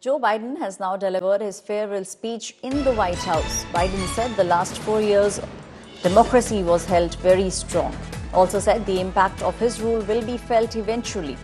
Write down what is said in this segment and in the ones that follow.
Joe Biden has now delivered his farewell speech in the White House. Biden said the last 4 years, democracy was held very strong. Also said the impact of his rule will be felt eventually.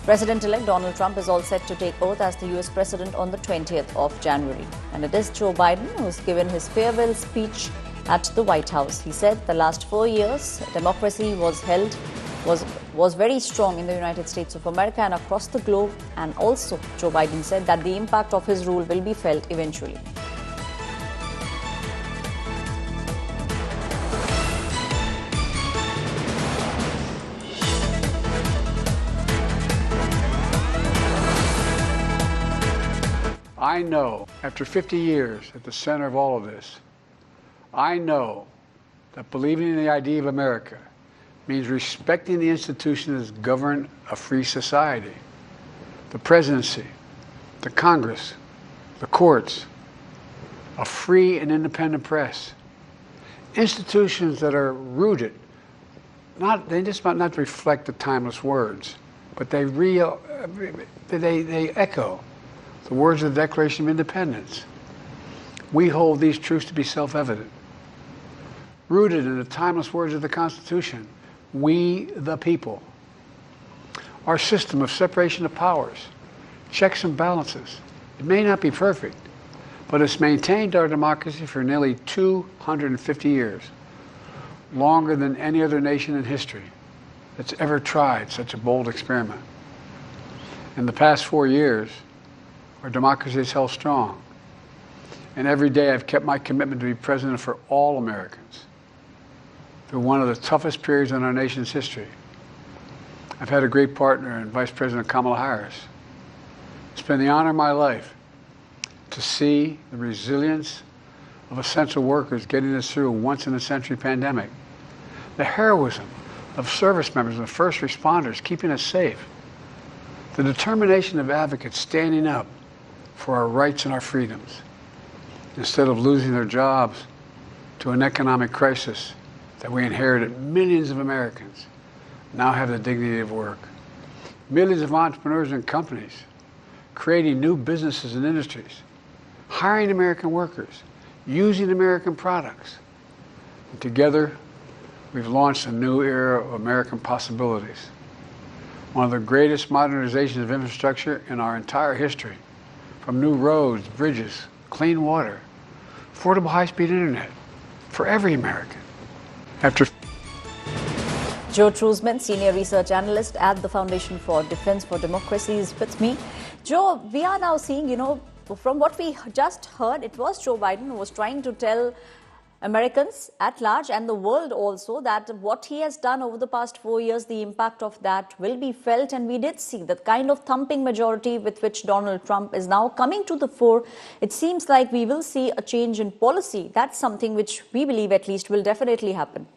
President-elect Donald Trump is all set to take oath as the US president on the 20th of January. And it is Joe Biden who's given his farewell speech at the White House. He said the last 4 years, democracy was very strong in the United States of America and across the globe. And also, Joe Biden said that the impact of his rule will be felt eventually. I know, after 50 years at the center of all of this, I know that believing in the idea of America means respecting the institutions that govern a free society. The presidency, the Congress, the courts, a free and independent press. Institutions that are rooted, they just might not reflect the timeless words, but they echo the words of the Declaration of Independence. We hold these truths to be self-evident. Rooted in the timeless words of the Constitution, we the people. Our system of separation of powers, checks and balances. It may not be perfect, but it's maintained our democracy for nearly 250 years, longer than any other nation in history that's ever tried such a bold experiment. In the past 4 years, our democracy is held strong. And every day I've kept my commitment to be president for all Americans through one of the toughest periods in our nation's history. I've had a great partner in Vice President Kamala Harris. It's been the honor of my life to see the resilience of essential workers getting us through a once-in-a-century pandemic. The heroism of service members and first responders keeping us safe. The determination of advocates standing up for our rights and our freedoms, instead of losing their jobs to an economic crisis that we inherited. Millions of Americans now have the dignity of work. Millions of entrepreneurs and companies creating new businesses and industries, hiring American workers, using American products. And together, we've launched a new era of American possibilities. One of the greatest modernizations of infrastructure in our entire history, from new roads, bridges, clean water, affordable high-speed internet for every American. Joe Truzman, senior research analyst at the Foundation for Defense for Democracy, is with me. Joe, we are now seeing, from what we just heard, it was Joe Biden who was trying to tell Americans at large and the world also that what he has done over the past 4 years, the impact of that will be felt. And we did see that kind of thumping majority with which Donald Trump is now coming to the fore. It seems like we will see a change in policy. That's something which we believe at least will definitely happen.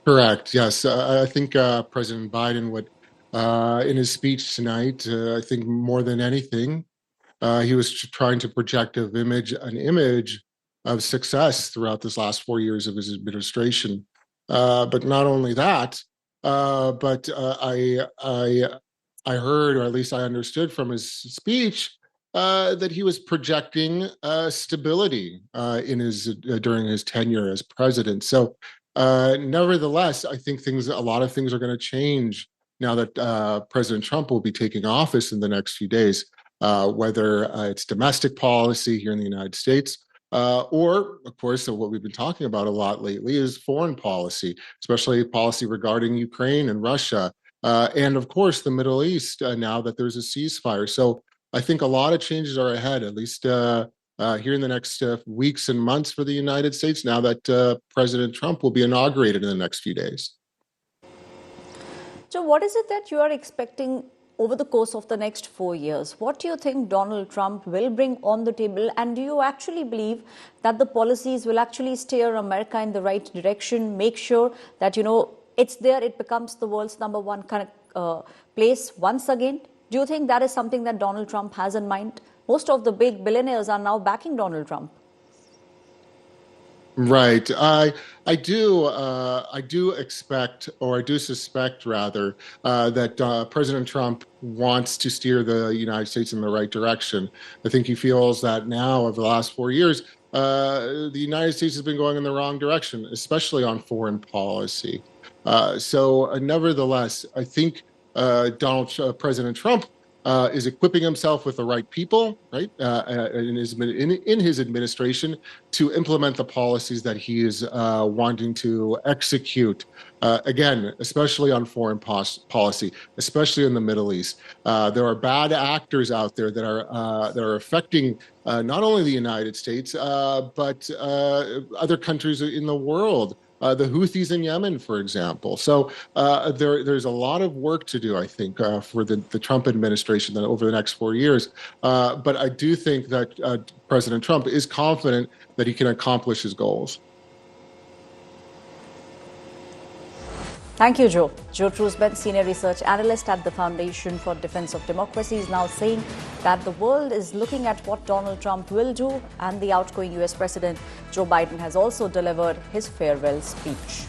Correct. Yes. I think President Biden would, in his speech tonight, I think more than anything, he was trying to project an image of success throughout this last 4 years of his administration. But not only that, but I heard, or at least I understood from his speech, that he was projecting stability during his tenure as president. So, nevertheless, I think a lot of things are going to change now that President Trump will be taking office in the next few days. Whether it's domestic policy here in the United States, or, of course, what we've been talking about a lot lately is foreign policy, especially policy regarding Ukraine and Russia, and, of course, the Middle East, now that there's a ceasefire. So I think a lot of changes are ahead, at least here in the next weeks and months for the United States, now that President Trump will be inaugurated in the next few days. So what is it that you are expecting over the course of the next 4 years? What do you think Donald Trump will bring on the table? And do you actually believe that the policies will actually steer America in the right direction, make sure that, it's there, it becomes the world's #1 place once again? Do you think that is something that Donald Trump has in mind? Most of the big billionaires are now backing Donald Trump. Right. I do expect, or I do suspect rather, that President Trump wants to steer the United States in the right direction. I think he feels that now, over the last 4 years, the United States has been going in the wrong direction, especially on foreign policy. Nevertheless, I think President Trump is equipping himself with the right people, right, in his administration to implement the policies that he is wanting to execute. Again, especially on foreign policy, especially in the Middle East, there are bad actors out there that are affecting not only the United States but other countries in the world. The Houthis in Yemen, for example. So there's a lot of work to do, I think, for the Trump administration over the next 4 years. But I do think that President Trump is confident that he can accomplish his goals. Thank you, Joe. Joe Trusbent, senior research analyst at the Foundation for Defense of Democracy, is now saying that the world is looking at what Donald Trump will do, and the outgoing US President Joe Biden has also delivered his farewell speech.